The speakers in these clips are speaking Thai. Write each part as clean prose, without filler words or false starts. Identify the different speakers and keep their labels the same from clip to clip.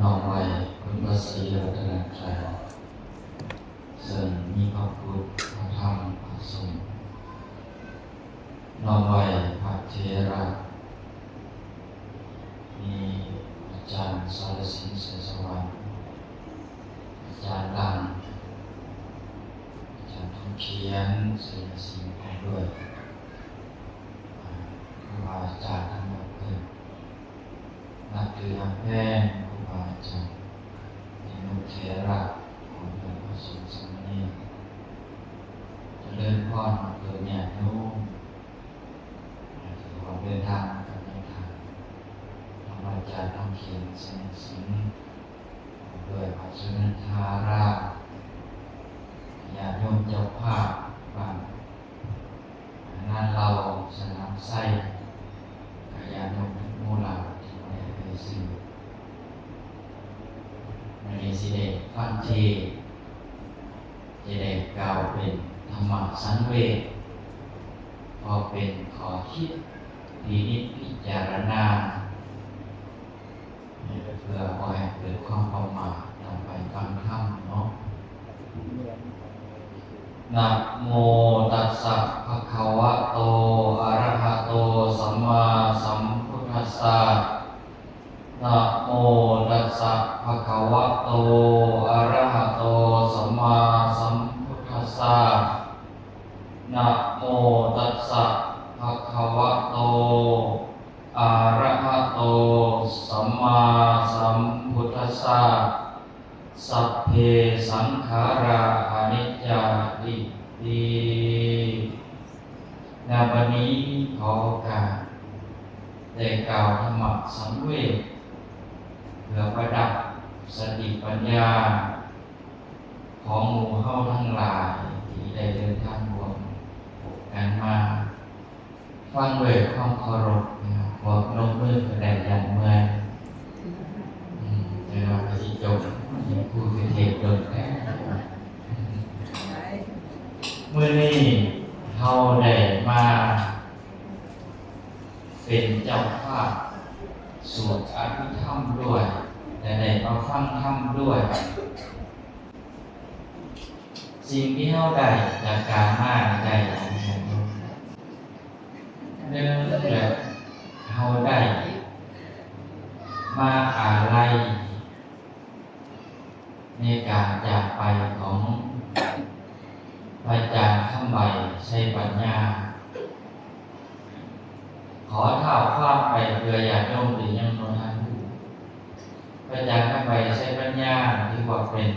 Speaker 1: น้อมไว้คุณพระศรีรัตนตรัยซึ่งมีพระพุทธพระธรรมพระสงฆ์น้อมไว้พระเถระมีอาจารย์สารสินเสสวรรค์อาจารย์ดังอาจารย์ทองเขียนเสยสิงห์ด้วยครูบาอาจารย์ทั้งหมดเลยนับถือฮักแพงครูบาอาจารย์ในนุเถระของพระสงฆ์สามเณรเจริญพรเกิดญาติโยมที่ออกเดินทางกับในทางครูบาอาจารย์ทองเขียนเสยสิงห์ด้วยพระสุนันทาราญาติโยมเจ้าภาพบ้านงานเราสนามไส้กายานมทุกมูลาที่ไม่ได้ซื้อในสิเดฟันเทจะได้กล่าวเป็นธรรมะสังเวชพอเป็นขอคิดพินิจพิจารณาเพื่อปล่อยให้เกิดความประมาทต่อไปฟังธรรมเนาะนะโมตัสสะภะคะวะโตอะระหะโตสัมมาสัมพุทธัสสะนะโมตัสสะภะคะวะโตอะระหะโตสัมมาสัมพุทธัสสะนะโมตัสสะภะคะวะโตอะระหะโตสัมมาสัมพุทธัสสะสัพเพสังขาราอนิจจาทิฏฐิณบัดนี้ขอโอกาสได้กล่าวธรรมะสังเวชเพื่อประดับสติปัญญาของหมู่เฮาทั้งหลายที่ได้เดินทางร่วมกันมาฟังด้วยความเคารพบอกลงมือแสดงอย่างเมื่อยเดี๋ยวเราไปที่จบผู้คือเทศโดนแท้เมื่อนี้เราได้มาเป็นเจ้าภาพสวดอภิธรรมด้วยและได้มาฟังธรรมด้วยสิ่งที่เราได้จากการมาได้อย่างนี้เนื่องจากเราได้มาอะไรในการจากไปของพระอาจารย์คำใบใช้ปัญญาขอเท้าความไปเพื่อญาติโยมที่ยังบ่ทันรู้พระอาจารย์คำใบใช้ปัญญาที่ว่าเป็น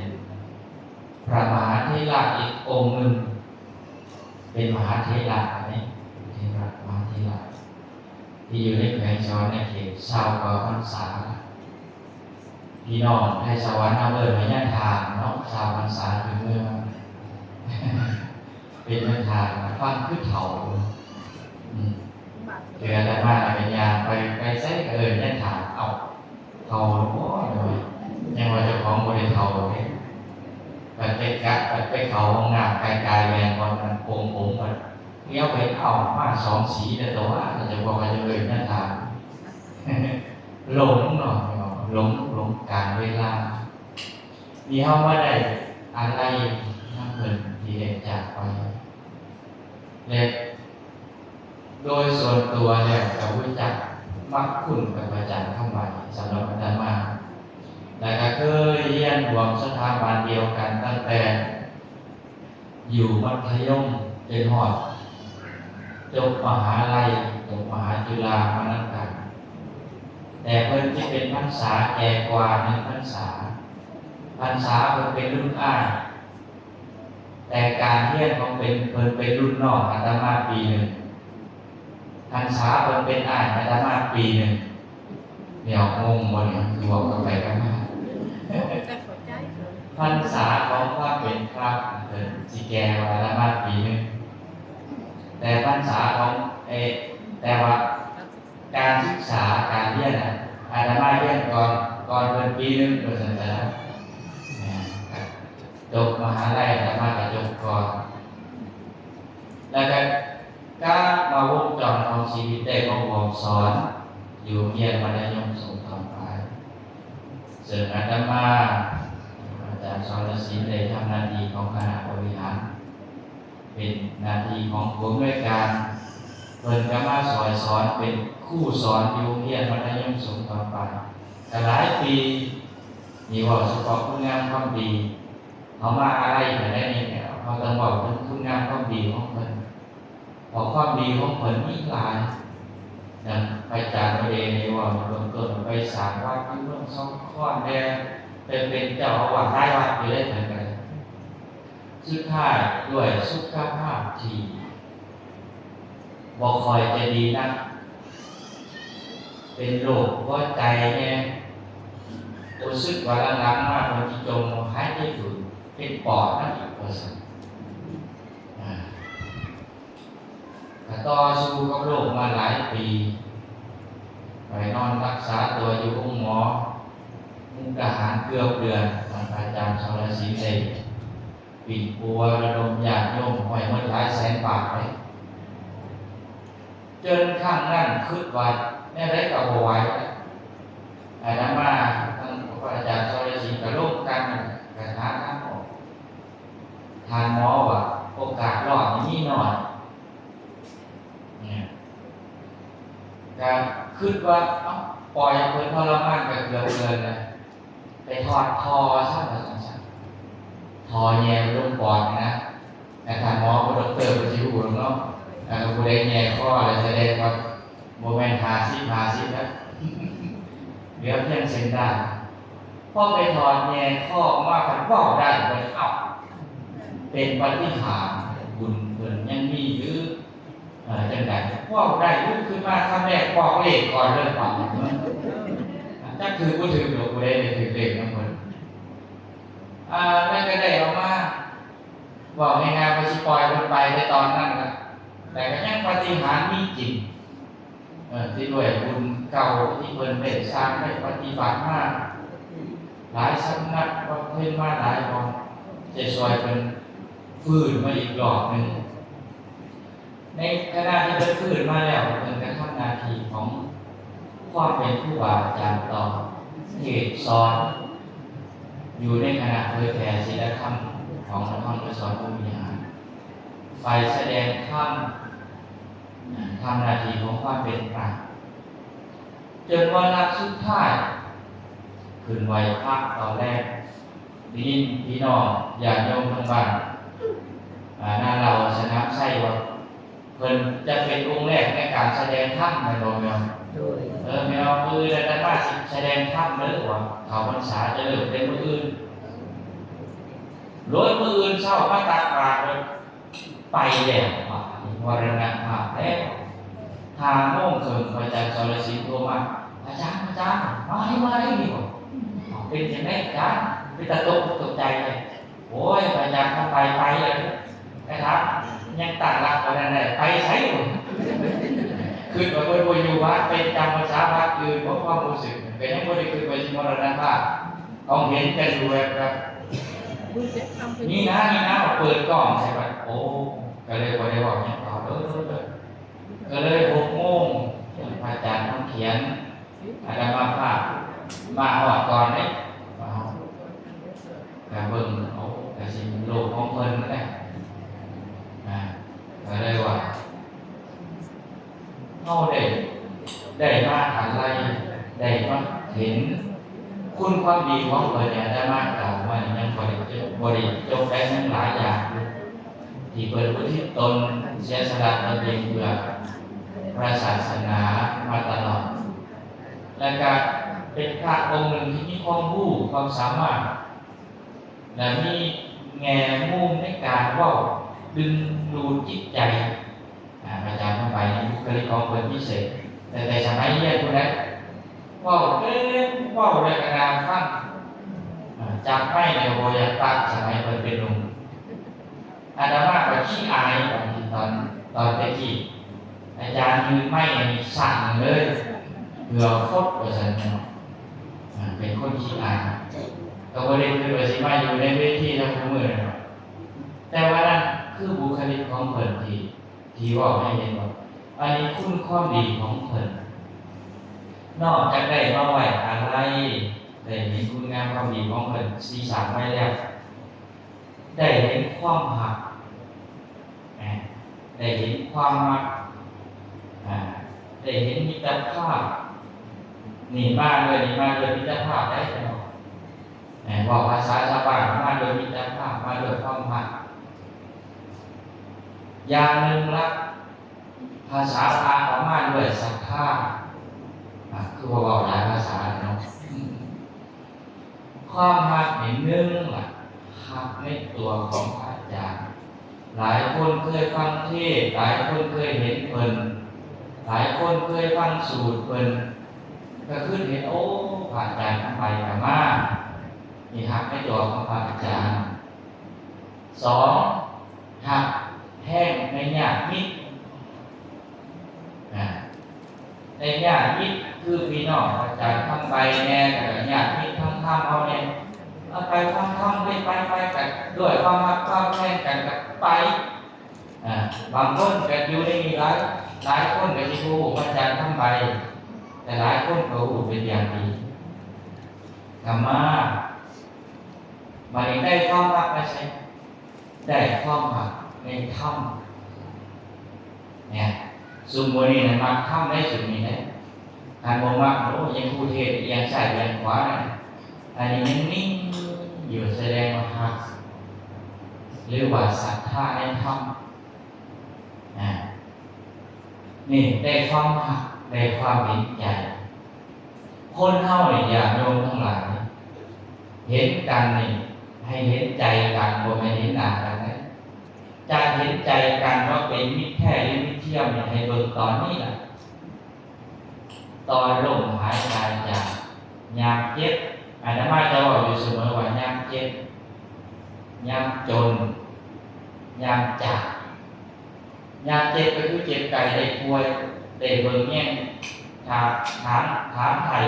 Speaker 1: พระมหาเถระอีกองค์หนึ่งเป็นมหาเถระนี่เถระมหาเถระที่อยู่ในแขวงสวรรค์ในเขตชาวกว่าพรรษาพี่น้องไทยสวรรค์เอาเลยมาย่างทางเนาะชาวพรรษาถึงเมืองเป็นเมืองทางฟังขึ้นเถาเจอได้มากเป็นยาไปใช้เอิญย่างทางเอาเถาโอ้ยยังว่าเจ้าของบริเถาเนี่ยไปกะไปเขาห้องน้ำไกลๆแรงวันมันโป่งผมมันเลี้ยวไปเอามาสองสีแต่ตัวว่าจะบอกว่าจะเอิญย่างทางหลงหน่อยหลงการเวลามีเขาว่าได้อะไรนั่งเงินที่ได้จากไปและโดยส่วนตัวแล้วกับวิจักมักคุณกับอาจารย์เข้ามาสำหรับอาจารย์มาแต่ก็เคยเรียนรวมสถาบันเดียวกันตั้งแต่อยู่มัธยมเป็นหอดจบมหาลัยจบมหาจุฬามานั่งกันแต่เพิ่นที่เป็นพรรษาแก่กว่า1 พรรษาเพิ่นเป็นรุ่นอ้ายแต่การเรียนของเพิ่นเป็นรุ่นน้องอาตมาปีหนึ่งพรรษาเพิ่นเป็นอ้ายอาตมาปีหนึ่งเดี๋ยวงงบ่เนี่ยคือบอกกันไปกันมาพรรษาของว่าเป็นครับเพิ่นสิแก่กว่าอาตมาปีหนึ่งแต่พรรษาของแต่ว่าการศึกษาการเรียนอาตมาเรียนก่อนเป็นปีหนึ่งโดยสันติจบมหาลัยอาตมาก็จบก่อนแล้วก็มาวงจรของชีวิตได้มาบอกสอนอยู่เรียนมัธยมสงฆ์ต่อไป เสริมอาตมาอาจารย์สรศิลป์ได้ทำหน้าที่ของคณะบริหารเป็นหน้าที่ของผู้อำนวยการเพิ่นก็มาสอนเป็นครูสอนอยู่โรงเรียนมัธยมสงฆ์ต่อไปแต่หลายปีมีว่าเฉพาะคุณงามความดีเขามาอะไรแบบนี้เนี่ยเขาต้องบอกถึงคุณงามความดีของเพิ่นพอความดีของเพิ่นมีหลายนะไปจากประเด็นนี้ว่าเริ่มต้นไปสร้างวัดที่เมืองซ่องข้อนแดงเป็นเจ้าอาวาสได้วัดไปเลยเหมือนกันสุดท้ายด้วยสุขภาพที่บ่ค่อยจะดีนักเป็นโรคหัวใจเนี่ยรู้สึกว่าหลังๆมากคนที่จมหายใจฝืนเป็นปอดนั่นอีกเปอร์เซ็นต์ต่อสู้กับโรคมาหลายปีไปนอนรักษาตัวอยู่ห้องหมอมุกดาหารเกือบเดือนทางอาจารย์สรศิลป์ได้ปิดปัวระดมญาติโยมห้อยมันหลายแสนบาทเลยจนข้างนั่นคืดว่าแม่ได้กับไหวอาจารย์มาท่านอาจารย์สรศิลป์กับโรคกันกระทะทั้งหมดทานหมอว่าโอกาสรอดนี่น้อยก็คิดว่าปล่อยเพิ่นทรมานกับเกือบเกินเลยไปถอดคอซะแล้วจังทอแยมลงปอดนะแต่ทางหมอผู้ดอกเตอร์ผู้ชิวหูเนาะผู้ใดแย่ข้ออะไรแสดงว่าโมเมนต์50นะเหลือเพียงเส้นได้พอไปถอดแย่ข้อมาผันเว้าได้เพิ่นเป็นปาฏิหาริย์บุญเพิ่นยังมีอยู่จังได๋ว่าได้ลุกขึ้นมาครั้งแรกบอกเลขก่อนเริ่มปรับถ้าถือบ่ถือดอกบ่ได้ถือเลขนำเพิ่นนั่นก็ได้ออกมาบอกง่ายๆว่าสิปล่อยเพิ่นไปในตอนนั้นน่ะแต่ก็ยังปาฏิหาริย์มีจริงที่ด้วยบุญเก่าที่เพิ่นได้สร้างได้ปฏิบัติมาหลายสำนักบำเพ็ญมาหลายบ่จะช่วยเพิ่นฟื้นมาอีกรอบนึงในขณะที่เพิ่นฟื้นมาแล้วเพิ่นก็ทำหน้าที่ของความเป็นครูบาอาจารย์ต่อเทศสอนอยู่ในคณะเผยแผ่ศีลธรรมของนครสวรรค์ผู้บริหารไปแสดงธรรมทำหน้าที่ของความเป็นพระจนวันนัดสุดท้ายขึ้นไหวพระตอนแรกได้ยินพี่น้องญาติโยมทั้งบ้านนั่นเราชนะใช่ว่าเพิ่นจะเป็นองค์แรกในการแสดงธรรมในโรงแมวแมวมือแล้วว่าแสดงธรรมเด้อว่าเขาพรรษาจะเริ่มเป็นมื้ออื่นร้อยมื้ออื่นเช้ามาตักบาตรไปแล้ววรณภาพแล้ว5 โมงครึ่งอาจารย์สรศิลป์โทรมาอาจารย์มาให้นี่บ่เป็นจังได๋อาจารย์เป็นตาตกใจเลยโอ้ยอาจารย์ทำไปเลยนะครับยังต่างหลักกันนั่นแหละไปใช้อยู่คือแบบว่าอยู่วัดเป็นจำภาษาวัดคือเพราะความรู้สึกเป็นยังไม่ได้คือไปชิมรณภาพต้องเห็นกันอยู่แบบนี่นะเปิดกล้องใช่ไหมโอ้ก็เลยพอได้บอกเนี่ยต่อก็เลย6 โมงอาจารย์ต้องเขียนอาจารย์มาหอดก่อนเนี่ยการเบิ่งโอ้แต่สิ่งโลกของเพิ่นนั่นแหละก็เลยว่าเขาได้มาอะไรได้มาเห็นคุณความดีของเพิ่นเนี่ยได้มากกล่าวว่ายังบริจบได้ทั้งหลายอย่างที่เพิ่นอุทิศตนเสียสละตนเองเพื่อพระศาสนามาตลอดและก็เป็นพระองค์หนึ่งที่มีความรู้ความสามารถและมีแง่มุมในการเว้าดึงดูดจิตใจอาจารย์เข้าไปในบุคลิกของคนพิเศษแต่สมัยเรียนคนนั้นว่าได้กระดาษฟังจำไม่ในโบราณตั้งสมัยเป็นหนุ่มอาจารย์มากกว่าขี้อายตอนเป็นที่อาจารย์ยืนไม่สั่งเลยเผื่อโคตรกว่าฉันเป็นคนขี้อายก็บริคือว่าสิมาอยู่ในเวทีทั้งมือแต่ว่านั้นคือบุคลิกของเพิ่นที่ว่าให้เห็นว่าอันนี้คุณความดีของเพิ่นนอกจากได้มาไหว้อะไร ได้เห็นคุณงามความดีของเพิ่นสีสันไว้แล้วได้เห็นความหักได้เห็นความรักได้เห็นมิตรภาพนี่มาเลยมิตรภาพได้แล้วบอกภาษาชาวบ้านมาโดยมิตรภาพมาโดยความหักอย่างหนึ่งละภาษาพาออกมาด้วยศรัทธาคือบอกหลายภาษาเนาะความหักอีกหนึ่งล่ะหักในตัวของอาจารย์หลายคนเคยฟังเทศหลายคนเคยเห็นเพิ่นหลายคนเคยฟังสูตรเพิ่นก็ขึ้นเห็นโอ้พระอาจารย์ทำไปกันมากมีหักในตัวของพระอาจารย์สองหักแห้งในญาติมิตรในญาติมิตรคือพี่น้องอาจารย์ทำไปแน่แต่ญาติมิตรทำเอาเนี่ยเอาไปทำไปกันด้วยความรักความแข่งกันกับไปบางคนก็อยู่ในหลายคนก็ที่รู้อาจารย์ทำไปแต่หลายคนก็รู้เป็นอย่างดีธรรมะมาได้ความรักไม่ใช่ได้ความรักในธรรมเนี่ยสุโมนีนะมาธรรมได้สุดนี้นะการมองว่าโอ้ยังพูดเทศยังใส่ยังขวาอันนี้ยังนิ่งอยู่แสดงว่าหักหรือว่าศรัทธาในธรรมนี่ได้ความหักได้ความเห็นใจคนเฮาเนี่ยอยากโยมทั้งหลายเห็นกันนี่ให้เห็นใจกันบ่ให้เห็นหน้ากันนะจะเห็นใจกันว่าเป็นมิตรแท้หรือมิตรเทียมให้เบิ่งตอนนี้ล่ะตอนลมหายใจจากยามเจ็บอาตมาจะบอกอยู่เสมอว่ายามเจ็บยามจนยามจากยามเจ็บก็คือเจ็บไก่ได้ป่วยได้เบิ่งแย่งถามไทย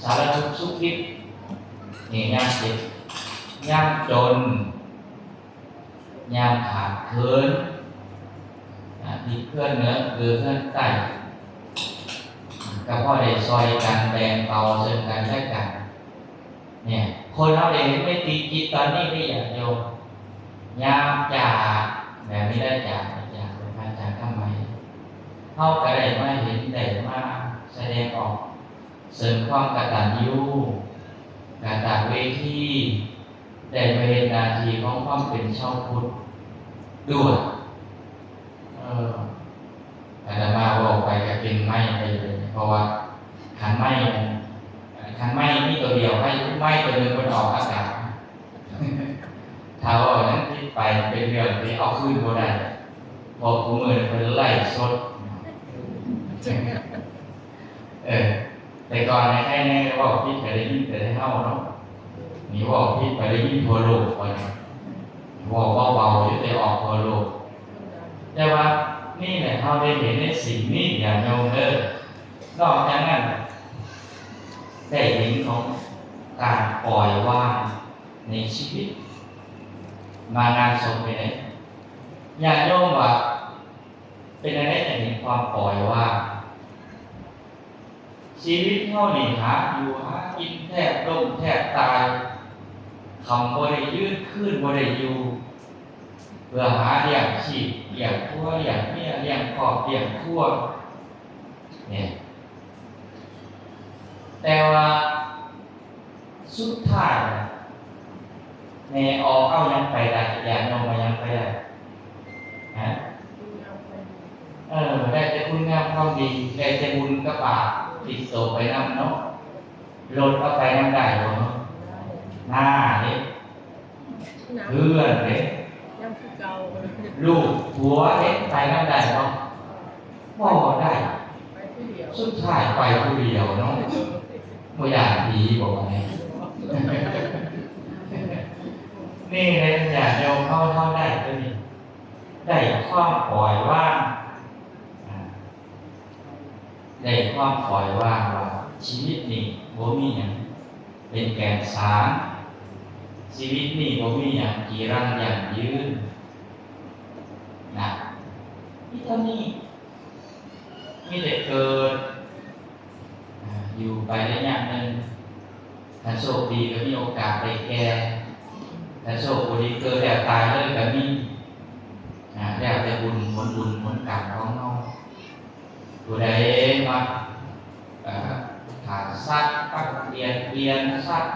Speaker 1: สารทุกข์สุขดิบนี่ยามเจ็บยามจนยามขาดเคินที่เพื่อนเหนือคือเพื่อนใต้ก็พอได้ซอยกันแบ่งเบาซึ่งกันและกันเนี่ยคนเราเองไม่ตีจิตตอนนี้ไม่อยากโยมยามจากแบบนี้ได้จากเป็นการจากทำไมเข้าก็ได้มาเห็นได้มาแสดงออกเสริมความกตัญญูกตัญเวทีได้ไปเห็นนาทีของความเป็นชาวพุทธด้วยอาตมาบอกไปก็เป็นไม้ไปเลยเพราะว่าขันไม้นี่ตัวเดียวให้ไม้ตัวหนึ่งมันออกอากาศถ้าว่านั้นที่ไปเป็นเรื่องที่เอาขึ้นบ่ได้พอคู่มือเป็นไล่สดแต่ก่อนในแค่นี้ว่าพี่ไปได้ยินแต่ได้เท่าเนาะนี่ว่าพี่ไปได้ยินทั่วโลกไปบอกว่าเบาอยู่แต่ออกทั่วโลกแต่ว่านี่แหละเขาได้เห็นในสิ่งนี้อย่างโยมนอกจากนั้นได้เห็นของการปล่อยวางในชีวิตมางานศพไปไหนอย่างโยมว่าเป็นอะไรจะเห็นความปล่อยวางชีวิตเท่านี้หากินแทบล้มแทบตายคำบ่ได้ยืดขึ้นบ่ได้อยู่เพื่อหาเลี้ยงชีพเลี้ยงครัวเลี้ยงเมียเลี้ยงครอบเลี้ยงครัวเนี่ยแต่ว่าสุดท้ายแม่ออกเอายังไปได้อย่างนมยังไปได้ได้แต่คุณงามความดีได้แต่บุญกระบาดติดโตไปน้ำเนาะลดเอาไปน้ำได้เนาะหน้าเนี่ยเพื่อนเนี่ยลูกผัวเนี่ยไปน้ำได้เนาะพ่อได้สุดท้ายไปผู้เดียวเนาะไม่อยากดีบอกไงนี่เลยอยากโยมเข้าได้ก็นี่ได้ความปล่อยว่างได้ความปล่อยว่างว่าชีวิตนี้บ่มีอย่างเป็นแก่นสารชีวิตนี้บ่มีอย่างกีรังอย่างยืนนะที่เท่านี้มีแต่เกิดอยู่ไปได้อย่างหนึ่ง ถ้าโชคดีก็มีโอกาสได้แก่ถ้าโชคบ่ดีเกิดแล้วตายเลยก็มีแล้วแต่บุญผลกรรมของเราผู้ใดมาขาดสัตว์ปักเปลี่ยนสัตว์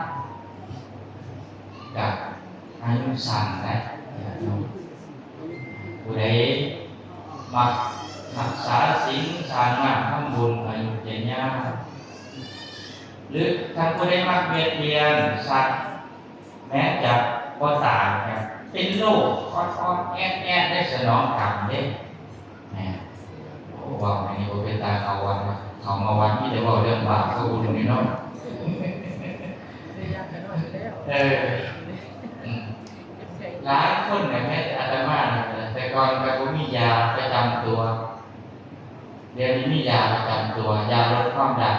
Speaker 1: กับอายุสั้นได้ผู้ใดมารักษาศีลสร้างงานทำบุญอายุยืนยาวหรือถ้าผู้ใดมาเปลี่ยนสัตว์แม้จะบ่ตายครับเป็นโรคอ่อนๆแอดได้สนองกรรมเด้โอ้ว่าอันนี้บ่เป็นตาเขาวันเขามาวันที่จะบอกเรื่องบาปเขาบุญนี่เนาะหลายคนเนี่ยแม้อาตมาแต่ก่อนก็มียาประจำตัวเดี๋ยวนี้มียาประจำตัวยาลดความดัน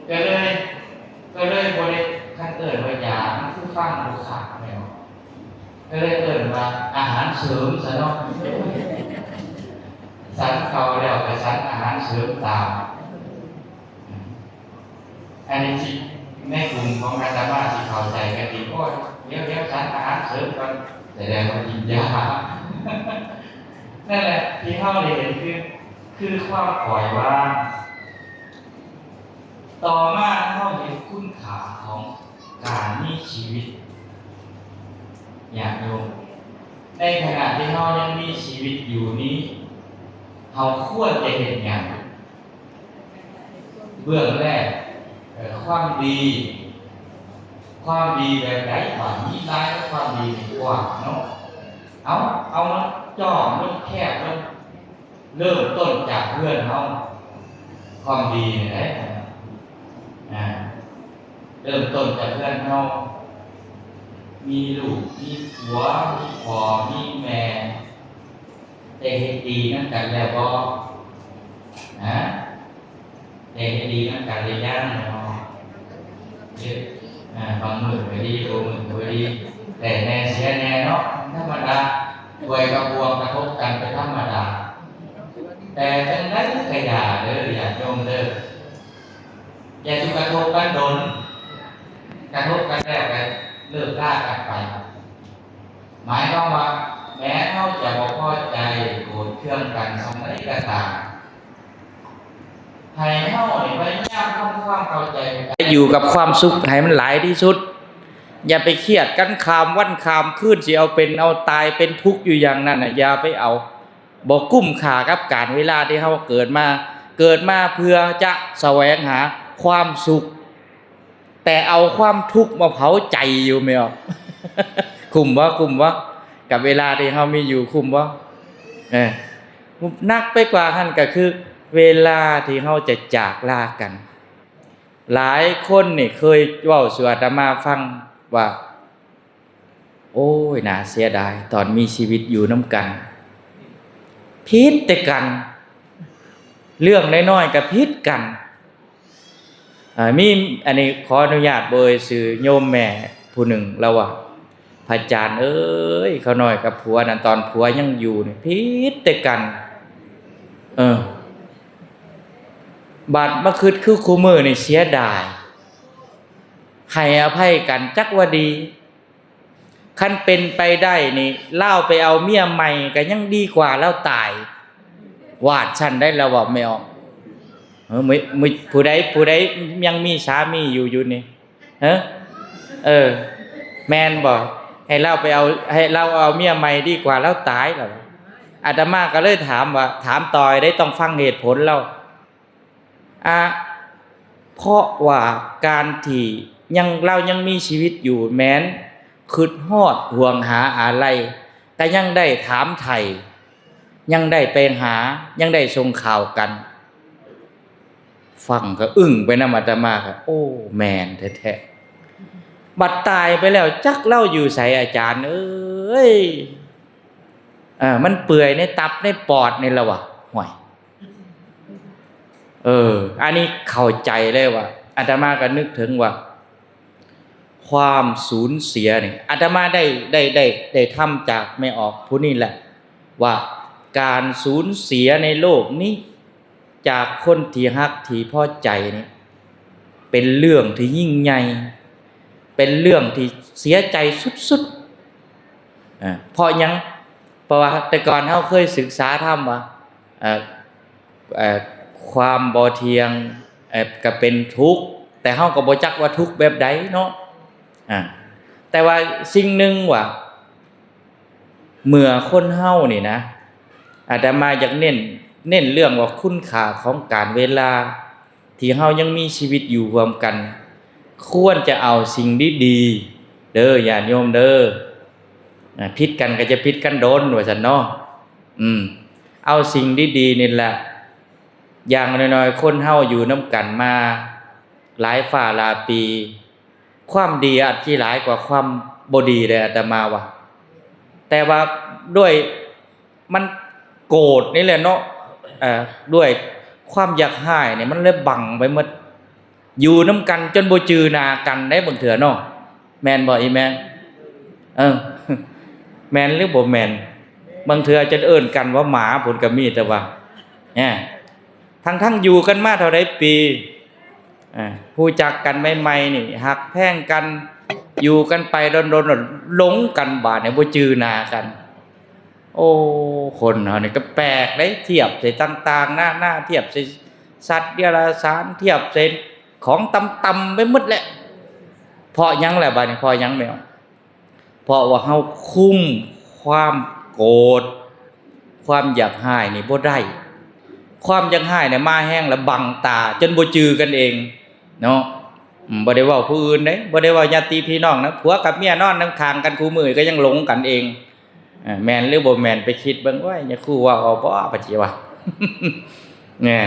Speaker 1: ก็เลยบริขั้นเอิญว่ายามันคือฟังดูขาดแมวก็เลยเอิญว่าอาหารเสริมซะเนาะสันเขาแล้วไปสันอาหารเสริมตามอันนี้ที่ในกลุ่มของอาตมาที่เข้าใจกันดีโอ้ยเดี๋ยวสันอาหารเสริมกันแต่แล้วมันกินยานั่นแหละที่เขาได้เห็นคือความปล่อยวางต่อมาเขาเห็นคุณค่าของการมีชีวิตอย่างโยมในขณะที่เขายังมีชีวิตอยู่นี้เขาควรจะเห็นอย่างเบื้องแรกความดีแบบไหนหวานมีร้ายและความดีกว่าเนาะเอามันจ่อมันแคบมันเริ่มต้นจากเพื่อนเขาความดีเนี่ยเริ่มต้นจากเพื่อนเขามีลูกมีผัวมีพ่อมีแม่แต่เหตุดีนั่นกันแล้วก็แต่เหตุดีนั่นกันเลยย่างเนาะเยอะบางมือก็ดีบางมือก็ดีแต่แน่เสียแน่เนาะธรรมดาป่วยกับบวมกระทบกันเป็นธรรมดาแต่จังนั้นก็อย่าเด้ออย่าโยมเด้ออย่าถูกกระทบกันโดนกระทบกันแล้วกันเลิกลากันไปหมายความว่าแม้เขาจะบ่พอใจโกรธเคืองกันสมัยก็ตามให้เขาพยายามทำความเข้าใจอยู่กับความสุขให้มันหลายที่สุดอย่าไปเครียดกันคามวันคามคืนสิเอาเป็นเอาตายเป็นทุกข์อยู่อย่างนั้นอย่าไปเอาบ่กุ้มค่ากับการเวลาที่เขาเกิดมาเพื่อจะแสวงหาความสุขแต่เอาความทุกข์มาเผาใจอยู่ไหมอ่ะคุ้มวะกับเวลาที่เขามีอยู่คุ้มวะนักไปกว่าท่านก็คือเวลาที่เขาจะจากลากันหลายคนนี่เคยเว้าสู่อาตมาฟังว่าโอ้ยน่าเสียดายตอนมีชีวิตอยู่น้ำกันพิษแต่กันเรื่องน้อยๆกับพิษกันมีอันนี้ขออนุญาตเบยสื่อโยมแม่ผู้หนึ่งแล้วว่าพระอาจารย์เอ้ยเขาน้อยกับผัวนั่นตอนผัวยังอยู่นี่พิษแต่กันบาดมาคือคู่มือนี่เสียดายให้อภัยกันจักว่าดีคันเป็นไปได้นี่เล่าไปเอาเมียใหม่ก็ยังดีกว่าแล้วตายวาดฉันได้แล้วว่าไม่ออกผู้ใดยังมีสามีอยู่นี่แมนบอกให้เล่าเอาเมียใหม่ดีกว่าแล้วตายแล้วอาตมาก็เลยถามต่อยได้ต้องฟังเหตุผลเราเพราะว่าการที่เรายังมีชีวิตอยู่แม้นคิดฮอดห่วงหาอะไรแต่ยังได้ถามไถ่ยังได้ไปหายังได้ส่งข่าวกันฟังก็อึ้งไปนำอาตมาครับโอ้แมนแท้ๆบัดตายไปแล้วจักเล่าอยู่ใส่อาจารย์เอ้ยมันเปื่อยในตับในปอดนี่ละวะห่วยอันนี้เข้าใจเลยว่าอาตมาก็นึกถึงว่าความสูญเสียนี่อาตมาได้ทำจากไม่ออกผู้นี้แหละว่าการสูญเสียในโลกนี้
Speaker 2: จากคนที่ฮักที่พอใจนี่เป็นเรื่องที่ยิ่งใหญ่เป็นเรื่องที่เสียใจสุดๆเพราะยังเพราะว่าแต่ก่อนเขาเคยศึกษาธรรมว่าความบ่เที่ยงก็เป็นทุกข์แต่เขาก็บ่จักว่าทุกข์แบบใดเนาะแต่ว่าสิ่งหนึ่งว่าเมื่อคนเฮานี่นะอาตมาอยากเน้นเรื่องว่าคุณค่าของการเวลาที่เฮายังมีชีวิตอยู่รวมกันควรจะเอาสิ่งดีๆเด้อญาติโยมเด้อผิดกันก็จะผิดกันโดนว่าซั่นเนาะเอาสิ่งดีๆนี่แหละอย่างน้อยๆคนเฮาอยู่นำกันมาหลายฝ่าหลายปีความดีอาจสิหลายกว่าความบ่ดีเลยอาตมาว่าแต่ว่าด้วยมันโกรธนี่แหละเนาะด้วยความอยากหายเนี่ยมันเลยบังไปหมดอยู่นำกันจนบ่จือหน้ากันได้บางเถื่อเนาะแม่นบ่อีแม่แม่นหรือบ่แม่นบางเถื่อจะเอิ้นกันว่าหมาพุ่นก็มีแต่ว่าทั้งอยู่กันมาเท่าใดปีผู้จักกันใหม่ๆนี่หักแพงกันอยู่กันไปโดนๆหลงกันบาดเนี่ยบ่จือหน้ากันโอ้คนเฮานี่ก็แปลกเด้เทียบใส่ต่างๆหน้าเทียบใส่สัตว์เดรัจฉานเทียบใส่ของต่ำๆไปหมดแหละเพราะหยังแหละบาดนี้เพราะหยังแม่เพราะว่าเฮาคุมความโกรธความอยากหายนี่บ่ได้ความอยากหายเนี่ยมาแห้งแล้วบังตาจนบ่จือกันเองเนาะบ่ได้เว้าผู้อื่นเด้บ่ได้เว้าญาติพี่น้องนะผัวกับเมียนอนนำข้างกันคู่มือก็ยังหลงกันเองแม่นหรือบ่แม่นไปคิดเบิ่งว่าอย่าคู่ว่าเอาบ่ปะจิว่าเนี่ย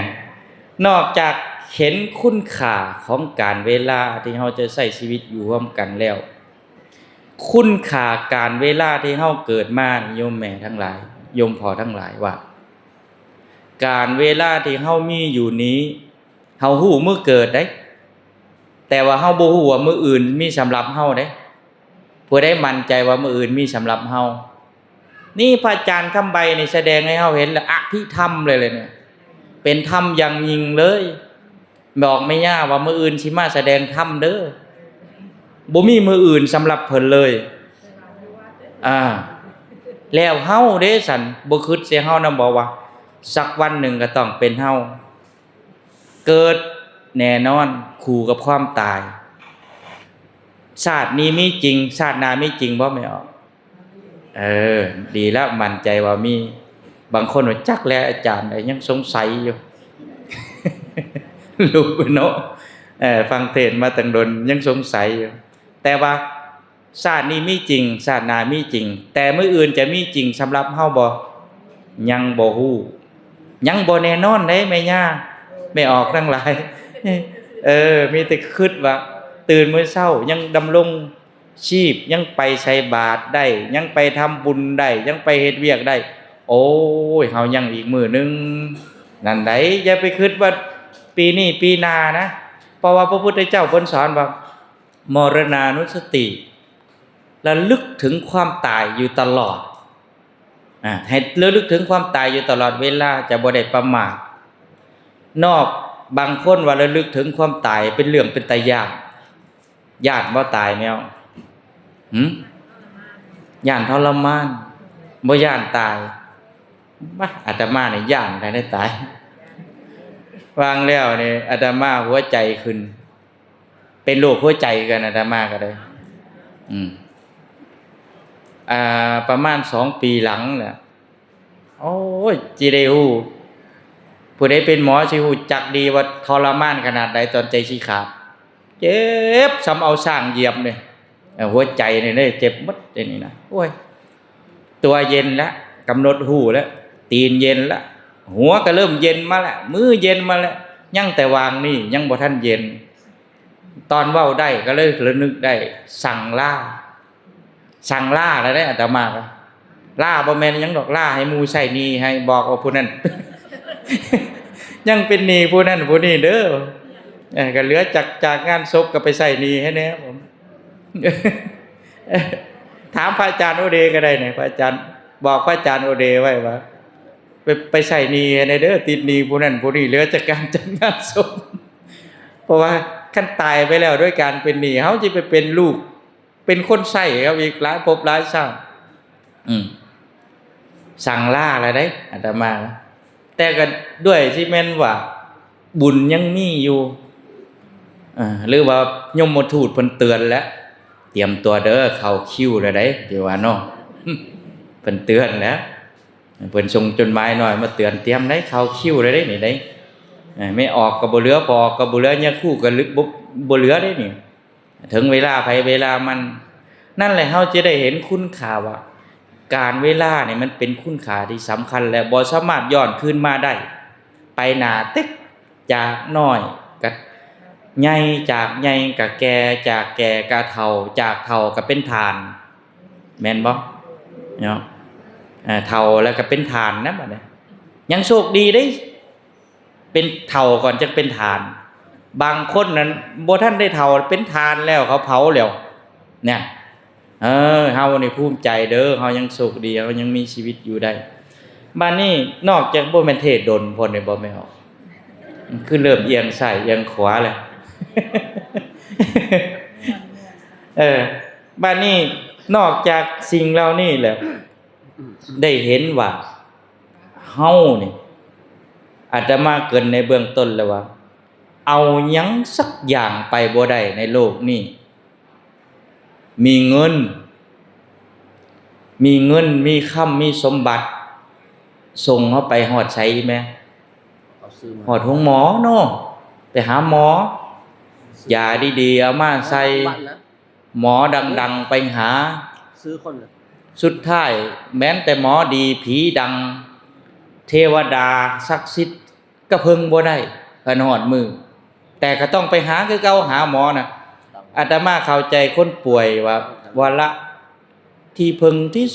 Speaker 2: นอกจากเห็นคุณค่าของการเวลาที่เฮาจะใช้ชีวิตอยู่ร่วมกันแล้วคุณค่าการเวลาที่เฮาเกิดมาโยมแม่ทั้งหลายโยมพ่อทั้งหลายว่าการเวลาที่เฮามีอยู่นี้เฮาฮู้มื้อเกิดได้แต่ว่าเฮาบ่ฮู้ว่ามื้ออื่นมีสำหรับเฮาได้ผู้ใดมั่นใจว่ามื้ออื่นมีสำหรับเฮานี่พระอาจารย์คำใบนี่แสดงให้เฮาเห็นแล้วอภิธรรมเลยเนี่ยเป็นธรรมอย่างยิ่งเลยบอกไม่ยากว่ามื้ออื่นสิมาแสดงธรรมเด้อบ่มีมื้ออื่นสำหรับเพิ่นเลยแล้วเฮาเด้สั่นบ่คิดเสียเฮานำบ่ว่าสักวันหนึ่งก็ต้องเป็นเฮาเกิดแน่นอนคู่กับความตายชาตินี้มีจริงชาติหน้ามีจริงบ่แม่ออกดีแล้วมั่นใจว่ามีบางคนว่าจักแล้วอาจารย์ยังสงสัยอยู่ ลูกเนาะฟังเทศน์มาตั้งดนยังสงสัยอยู่แต่ว่าชาตินี้มีจริงชาติหน้ามีจริงแต่มื้ออื่นจะมีจริงสำหรับเฮาบ่ยังบ่ฮู้ยังบ่แน่นอนเด้แม่ย่าไม่ออกทั้งหลายมีแต่คิดว่าตื่นมื้อเช้ายังดำรงชีพยังไปใส่บาตรได้ยังไปทำบุญได้ยังไปเฮ็ดเวียกได้โอ้ยเฮายังอีกมื้อนึงนั่นไดอย่าไปคิดว่าปีนี้ปีหน้านะเพราะว่าพระพุทธเจ้าเพิ่นสอนว่ามรณานุสติระลึกถึงความตายอยู่ตลอดให้ระลึกถึงความตายอยู่ตลอดเวลาจะบ่ได้ประมาทนอกบางคนว่าระลึกถึงความตายเป็นเรื่องเป็นตาย้านญาติบ่ตายแม่ย่านทรมานบ่ย่านตายบ่อาตมานี่ย่านได้ตายวางแล้วนี่อาตมาหัวใจขึ้นเป็นโรคหัวใจกันอาตมาก็ได้ประมาณ2 ปีหลังแหละโอ้ยจิได้ฮู้ผู้ใดเป็นหมอสิฮู้จักดีว่าทรมานขนาดใดตอนใจสิขาดเจ็บซ้ำเอาสร้างเหยียบนี่หัวใจนี่ได้เจ็บหมดนี่นะโอ้ยตัวเย็นแล้วกำหนดหูแล้วตีนเย็นแล้วหัวก็เริ่มเย็นมาแล้วมือเย็นมาแล้วยังแต่วางนี่ยังบ่ทันเย็นตอนเว้าได้ก็เลยระลึกได้สั่งล่าแล้วได้อาตมาก็ล่าบ่แม่นหยังดอกล่าให้หมู่ใช้หนี้ให้บอกว่าผู้นั้น ยังเป็นหนี้ผู้นั้นผู้นี้เด้อก็เหลือจากงานศพก็ไปใช้หนี้ให้แน่ผม ถามพระอาจารย์โอเดก็ได้เนี่ยพระอาจารย์บอกพระอาจารย์โอเดไว้ว่า ไปใส่หนี้ในเด้อติดหนี้ผู้นั้นผู้นี้เหลือจากการจัดงานศพเพราะว่าขั้นตายไปแล้วด้วยการเป็นหนี้เขาจะไปเป็นลูกเป็นคนใส่ครับอีกหลายภพหลายชาติสั่งล่าอะไรได้อาตมาแต่ก็ด้วยที่แม่นว่าบุญยังมีอยู่หรือว่ายมทูตเพิ่นเตือนแล้วเตรียมตัวเด้อเข้าคิวแล้วได้เดี๋ยวว่าเนาะเพิ่นเตือนแล้วเพิ่นส่งจดหมายหน่อยมาเตือนเตรียมได้เข้าคิวแล้วได้นี่ได้ไม่ออกก็บ่เหลือพอก็บ่เหลือเนี่ยคู่ก็บ่เหลือได้นี่ถึงเวลาไผเวลามันนั่นแหละเฮาจะได้เห็นคุณค่าว่าการเวลาเนี่ยมันเป็นคุณค่าที่สำคัญและบ่สามารถย้อนคืนมาได้ไปหน้าเต็กจากน้อยก็ใหญ่จากใหญ่ก็แก่จากแก่ก็เฒ่าจากเฒ่าก็เป็นฐานแม่นบ่เนาะเฒ่าแล้วก็เป็นฐานนะบัดนี้ยังโชคดีได้เป็นเฒ่าก่อนจังเป็นฐานบางคนนั้นบ่ทันได้เฒ่าเป็นฐานแล้วเขาเผาแล้วเนี่ยเฮานี่ภูมิใจเด้อเฮายังโชคดีเฮายังมีชีวิตอยู่ได้บัดนี้นอกจากบ่แม่นเทศดลพุ่นนี่บ่แม่นคือเริ่มเอียงซ้ายเอียงขวาแล้วบัดนี้นอกจากสิ่งเหล่านี้แล้วได้เห็นว่าเฮานี่อาตมาเกินในเบื้องต้นแล้วว่าเอาหยังสักอย่างไปบ่ได้ในโลกนี้มีเงินมีค่ำมีสมบัติส่งเฮาไปฮอดไสแม่ฮอดโรงหมอเนาะไปหาหมอยาดีๆเอามาใส่หมอดังๆไปหา
Speaker 3: ซื้อคน
Speaker 2: สุดท้ายแม้แต่หมอดีผีดังเทวดาศักดิ์สิทธิ์ก็พึงบ่ได้กันฮอดมือแต่ก็ต้องไปหาคือเก่าหาหมอน่ะอาตมาเข้าใจคนป่วยว่าวาระที่พึงที่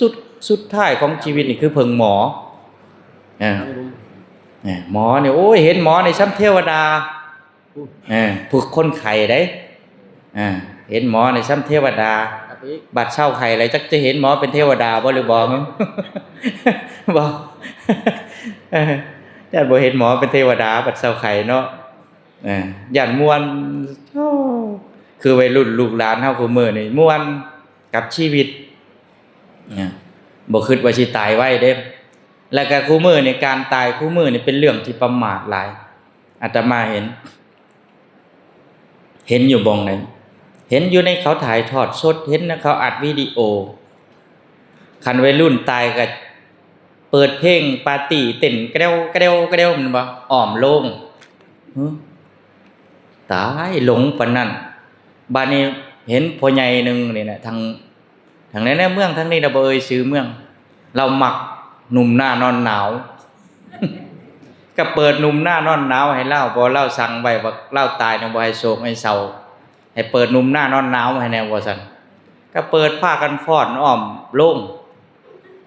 Speaker 2: สุดท้ายของชีวิตนี่คือพึงหมอหมอนี่โอ้ยเห็นหมอในชั้นเทวดาผู้คนไข้ได้เห็นหมอในชั้นเทวดาบัดเช่าไข้อะไรจักจะเห็นหมอเป็นเทวดาบ่หรือบ่บ่แต่บ่เห็นหมอเป็นเทวดาบัดเช่าไข้เนาะย่านม่วนคือวัยรุ่นลูกหลานเฮาคุมื้อนี่ม่วนกับชีวิตบ่คิดว่าสิตายไว้เด้แล้วก็คุมื้อนี่การตายคุมื้อนี่เป็นเรื่องที่ประมาทหลายอาตมาเห็นอยู่บ่งไหนเห็นอยู่ในเขาถ่ายทอดสดเห็นนะเขาอัดวิดีโอคันวัยรุ่นตายก็เปิดเพลงปาร์ตี้เต้นกระเดวกระเดวกระเดวมันบ่อ้อมโลงตายหลงปานนั้นบัดนี้เห็นพ่อใหญ่นึงนี่นะทางในเมืองทางนี้น่ะบ่เอ่ยชื่อเมืองเรามักหนุ่มหน้านอนหนาวก็เปิดหนุ่มหน้านอนหนาวให้เล่าพอเล่าสั่งไว้ว่าเล่าตายน่ะบ่ให้โศกให้เศร้าให้เปิดหนุ่มหน้านอนหนาวให้แน่ว่าซั่นก็เปิดผ้ากันฟ้อนอ้อมโล่ง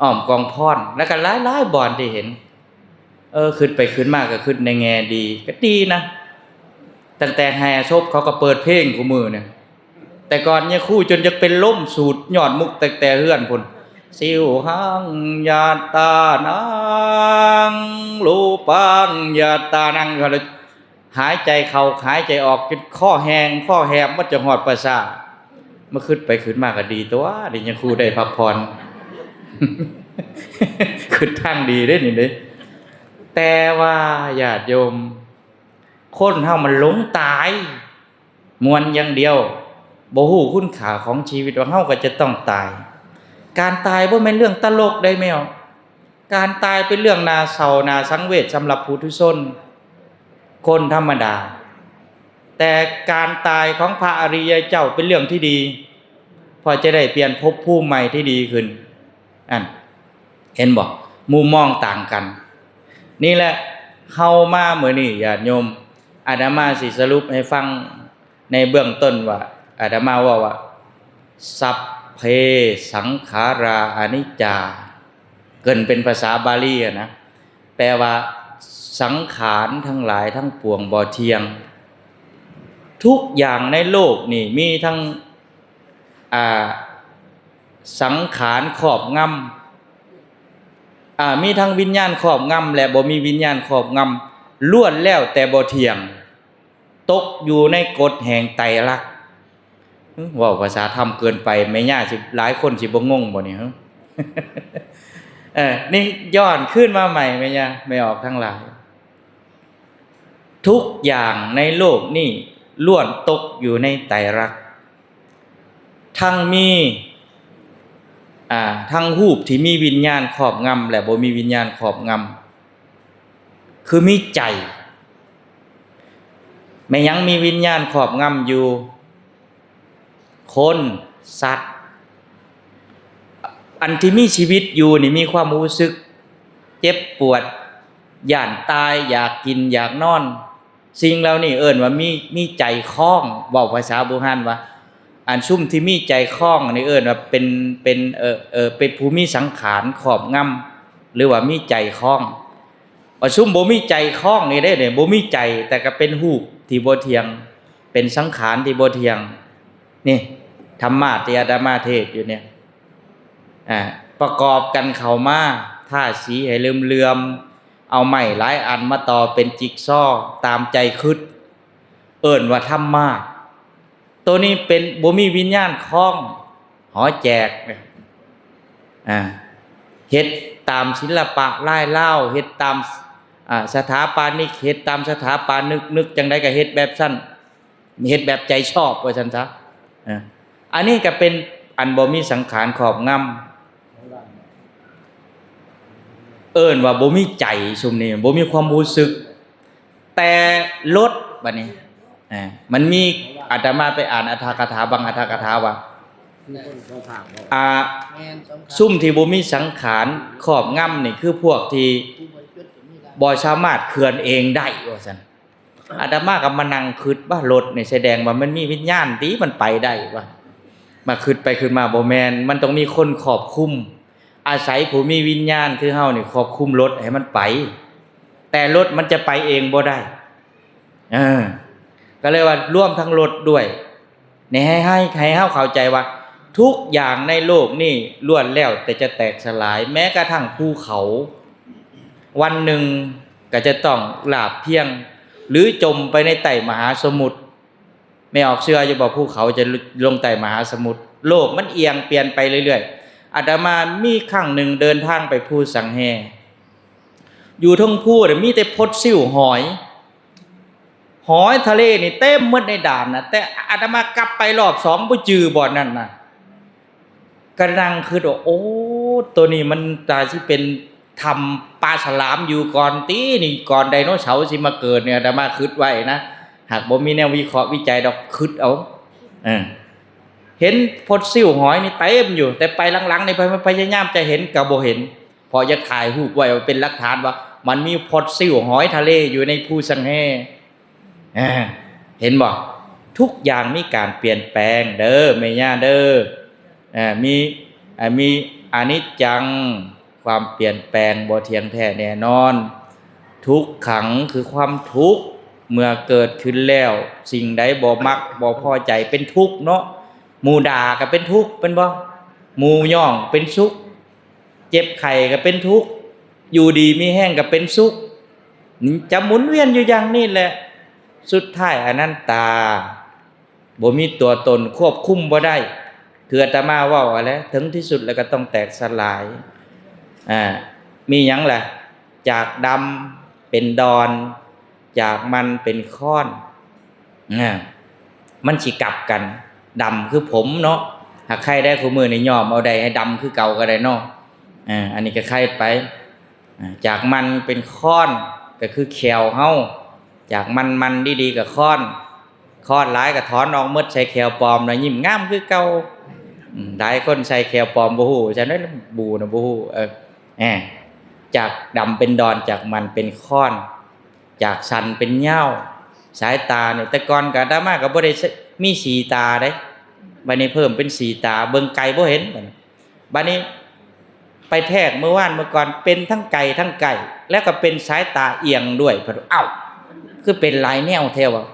Speaker 2: อ้อมกองพรแล้วก็หลายๆบ่อนที่เห็นขึ้นไปขึ้นมาก็ขึ้นในแง่ดีก็ดีนะตั้งแต่แห่ศพเขาก็เปิดเพลงคู่มือเนี่ยแต่ก่อนเนี่ยคู่จนจะเป็นล่มสูตรยอดมุกแต่เฮือนพุ่นสิวหังยาตานังรูปังยาตานังเขาเลยหายใจเข้าหายใจออกจนข้อแหบมันจะหอดประสาทเมื่อขึ้นไปขึ้นมาก็ดีตัวเดี๋ยวยังคู่ได้พักผ่อนขึ้นทางดีได้นี่เด้แต่ว่าญาติโยมคนเฮามันหลงตายมวนอย่างเดียวบ่ฮู้คุณค่าของชีวิตว่าเฮาก็จะต้องตายการตายบ่แม่นเรื่องตลกได้แม่นการตายเป็นเรื่องน่าเศร้าน่าสังเวชสำหรับปุถุชนคนธรรมดาแต่การตายของพระอริยเจ้าเป็นเรื่องที่ดีพอจะได้เปลี่ยนภพภูมิใหม่ที่ดีขึ้นเห็นบ่มุมมองต่างกันนี่แหละเข้ามามื้อนี้ญาติโยมอาตมาสิสรุปให้ฟังในเบื้องต้นว่าอาตมาว่าสัพเพสังขาราอนิจจาเกินเป็นภาษาบาลีนะแปลว่าสังขารทั้งหลายทั้งปวงบ่เที่ยงทุกอย่างในโลกนี่มีทั้งสังขารครอบงำ มีทั้งวิญญาณครอบงำและบ่มีวิญญาณครอบงำล้วนแล้วแต่บ่เที่ยงตกอยู่ในกฎแห่งไตรลักษณ์เว้าภาษาธรรมเกินไปแม่ย่าสิหลายคนสิบ่งงบ่นี่ นี่ย้อนขึ้นมาใหม่แม่ย่าไม่ออกทั้งหลายทุกอย่างในโลกนี่ล้วนตกอยู่ในไตรลักษณ์ทั้งมีทั้งรูปที่มีวิญญาณครอบงำและบ่มีวิญญาณครอบงำคือมีใจแม้ยังมีวิญญาณครอบงำอยู่คนสัตว์อันที่มีชีวิตอยู่นี่มีความรู้สึกเจ็บปวดย่านตายอยากกินอยากนอนสิ่งเหล่านี้เอิ้นว่ามีใจคล้องเว้าภาษาโบราณว่าอันซุ่มที่มีใจคล้องนี่เอิ้นว่าเป็นผู้มีสังขารครอบงำหรือว่ามีใจคล้องว่าซุ่มบ่มีใจคล้องนี่ได้เนี่ยบ่มีใจแต่ก็เป็นรูปที่บ่เที่ยงเป็นสังขารที่บ่เที่ยงนี่ธรรมะที่อาตมาเทศอยู่เนี่ยประกอบกันเข้ามาท่าสีให้เลื่อมๆเอาไม้หลายอันมาต่อเป็นจิ๊กซอว์ตามใจคิดเอิ้นว่าธรรมะตัวนี้เป็นบ่มีวิญญาณคล้องหอแจกเฮ็ดตามศิลปะลายเล่าเฮ็ดตามสถาปนิกเฮ็ดตามสถาปนึกจังได๋ก็เฮ็ดแบบซั่นเฮ็ดแบบใจชอบว่าซั่นซะอันนี้ก็เป็นอันบ่มีสังขารครอบงำเอิ้นว่าบ่มีใจซุมนี้บ่มีความรู้สึกแต่ลดบัดนี้มันมีอาตมาไปอ่านอรรถกถาบางอรรถกถาว่าซุ่มที่บ่มีสังขารครอบงำนี่คือพวกที่บ่สามารถเคลื่อนเองได้ว่าซั่นอาตมาก็มานั่งคิดว่ารถนี่แสดงว่ามันมีวิญญาณติมันไปได้ว่ามาคิดไปคิดมาบ่แม่นมันต้องมีคนครอบคุมอาศัยผู้มีวิญญาณคือเฮานี่ครอบคุมรถให้มันไปแต่รถมันจะไปเองบ่ได้ก็เลยว่าร่วมทั้งรถด้วยนี่ให้เฮาเข้าใจว่าทุกอย่างในโลกนี่ล้วนแล้วแต่จะแตกสลายแม้กระทั่งภูเขาวันหนึ่งก็จะต้องลาบเพียงหรือจมไปในใต้มหาสมุทรไม่ออกเชื่อจะบอกภูเขาจะลงใต้มหาสมุทรโลกมันเอียงเปลี่ยนไปเรื่อยๆอาตมามีครั้งหนึ่งเดินทางไปภูสังแฮอยู่ทั้งภูมีแต่พดซิ่วหอยทะเลนี่เต็มหมดในด่านนะแต่อาตมากลับไปรอบ2บ่จื้อบ่อนนั่นน่ะกำลังคือโอ้ตัวนี้มันตาสิเป็นทำปลาฉลามอยู่ก่อนตีนี่ก่อนไดโนเสาร์สิมาเกิดเนี่ยอาตมาคิดไว้นะหากบ่มีแนววิเคราะห์วิจัยดอกคิดเอาเห็นพดซิ่วหอยนี่เต็มอยู่แต่ไปหลังๆนี่พยายามจะเห็นก็บ่เห็นพอจะถ่ายรูปไว้เป็นหลักฐานว่ามันมีพดซิ่วหอยทะเลอยู่ในภูสังแฮเห็นบ่ทุกอย่างมีการเปลี่ยนแปลงเด้อแม่ย่าเด้อมีอนิจจังความเปลี่ยนแปลงบ่เที่ยงแท้แน่นอนทุกขังคือความทุกข์เมื่อเกิดขึ้นแล้วสิ่งใดบ่มักบ่พอใจเป็นทุกข์เนาะหมู่ด่าก็เป็นทุกข์เป็นบ่หมู่ย่องเป็นสุขเจ็บไข้ก็เป็นทุกข์อยู่ดีมีแห้งก็เป็นสุขจะหมุนเวียนอยู่อย่างนี้แหละสุดท้ายอนัตตาบ่มีตัวตนควบคุมบ่ได้คืออาตมาเว้าอะไรถึงที่สุดแล้วก็ต้องแตกสลายมีหยังล่ะจากดำเป็นดอนจากมันเป็นค้อนมันสิกลับกันดำคือผมเนาะหากใครได้คู่มือนี่ยอมเอาได้ให้ดำคือเก่าก็ได้เนาะอันนี้ก็ใครไปจากมันเป็นค้อนก็คือแขวเฮาจากมันดีๆกับค้อนหลายก็ถอนออกหมดใส่แขวปลอมแล้วยิ้มงามคือเก่าหลายคนใส่แขวปลอมบ่ฮู้ฉะนั้นบูนะบ่ฮู้จากดำเป็นดอนจากมันเป็นค้อนจากสันเป็นเหย้าสายตาเนี่ยแต่ก่อนก็อาตมาก็บ่ได้มีสีตาเด้บัดนี้เพิ่มเป็นสีตาเบิ่งไกลบ่เห็นบัดนี้ไปแทกเมื่อก่อนเป็นทั้งไก่ทั้งไก่แล้วก็เป็นสายตาเอียงด้วยเอ้าคือเป็นหลายแนวแท้ว่า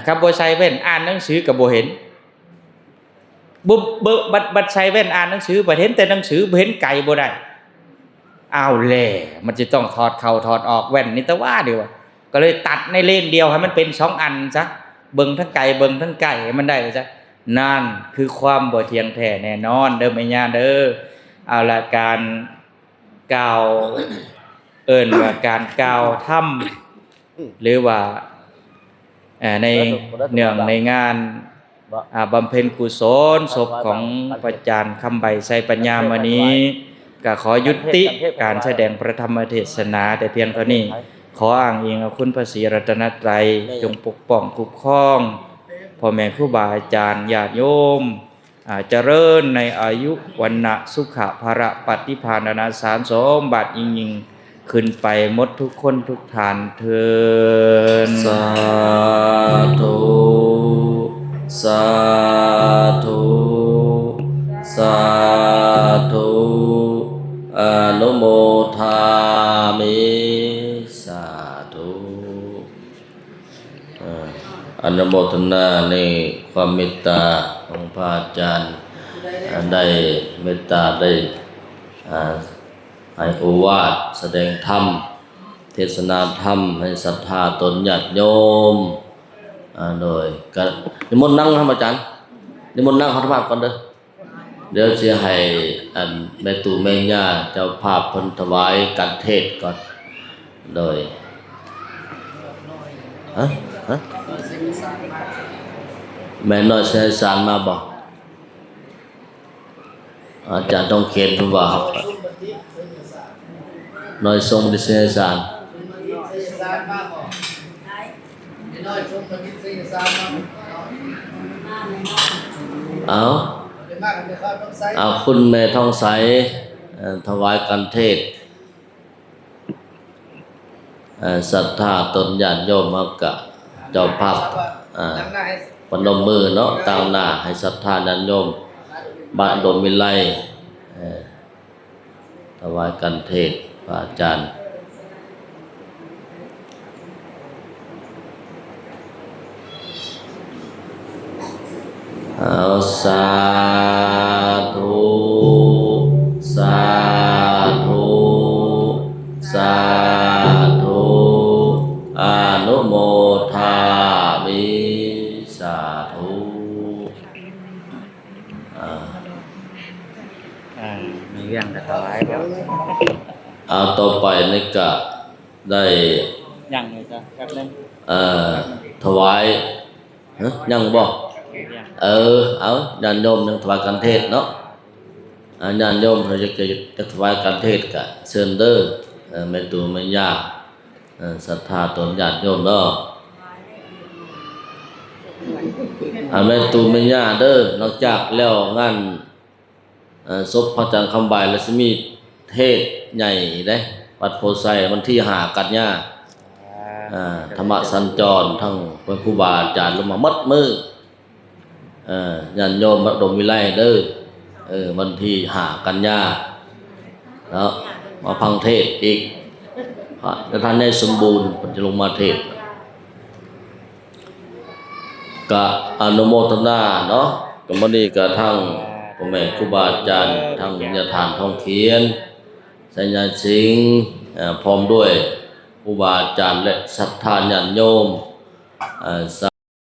Speaker 2: ครับบ่ใส่แว่นอ่านหนังสือก็บ่เห็นบัดใส่แว่นอ่านหนังสือบ่เห็นแต่หนังสือบ่เห็นไก่บ่ได้ อ้าวแหล่มันจะต้องถอดเข้าถอดออกแว่นนี่แต่ว่าเดียวอะก็เลยตัดในเลนเดียวให้มันเป็น2 อันซะเบิ่งทั้งไกลเบิ่งทั้งใกล้ให้มันได้ซะนั่นคือความบ่เที่ยงแท้แน่นอนเด้อแม่ย่าเด้อเอาละการกล่าวว่าการกล่าวธรรมหรือว่าในเนื่องในงานบำเพ็ญกุศลศพของพระอาจารย์คำใบไสปัญญามณีก็ขอยุติการแสดงพระธรรมเทศนาแต่เพียงเท่านี้ขออ้างอิงเอาคุณพระศรีรัตนตรัยจงปกป้องคุ้มครองพ่อแม่ครูบาอาจารย์ญาติโยมเจริญในอายุวันนะสุขะภระปฏิภาณนาสารสมบัติยิ่งขึ้นไปหมดทุกคนทุกฐานเทิน
Speaker 3: สาธุสาธุสาธุอนุโมทามิสาธุอนุโมทนาในความเมตตาของพระอาจารย์ได้เมตตาได้ให้โอวาทแสดงธรรมเทศนาธรรมให้ศรัทธาตนญาติโยมโดยการนิมนต์นั่งครับอาจารย์นิมนต์นั่งขอธรรมะก่อนเด้อเดี๋ยวจะให้แม่ตู่แม่ย่าเจ้าภาพเพิ่นถวายการเทศก่อนโดยแม่น้อยเสสารมาบอกอาจารย์ต้องเขียนทุกว่าน้อยทรงดิเสสารเอาคุณแม่ทองใสถวายกันเทศศรัทธาตนญาติโยมเอากะเจ้าภาพปนมมือเนาะตั้งหน้าให้ศรัทธาญาติโยมบ้านดมวิไลถวายกันเทศพระอาจารย์เอาสาธุสาธุสาธุอนุโมทามิสาธุ
Speaker 2: มีเรื่องจะถวายครับ
Speaker 3: เอาต่อไปนี่ก็ได้
Speaker 2: ยังเลยจ้ะแป๊บนึง
Speaker 3: ถวายยังบ่เอาญาติโยมยังถวายกันเทศเนาะญาติโยมเขาจะถวายกันเทศกะเชิญเด้อแม่ตู่แม่ย่าศรัทธาตนญาติโยมเนาะแม่ตู่แม่ย่าเด้อนอกจากแล้วงานศพพระอาจารย์คำใบแล้วสิมีเทศใหญ่เด้วัดโพไซวันที่5 กันยายนธรรมสัญจรทั้งพระครูบาอาจารย์ลงมามัดมือญาติโยมวัดดมวิไลเด้อวันที่5 กันยายนแล้วมาฟังเทศอีกพระท่านได้สมบูรณ์จะลงมาเทศกะอนุโมทนาเนาะก็มื้อนี้ก็ทั้งพ่อแม่ครูบาอาจารย์ทั้งญาติทานทองเขียนสัญญาสิงห์พร้อมด้วยครูบาอาจารย์และศรัทธาญาติโยม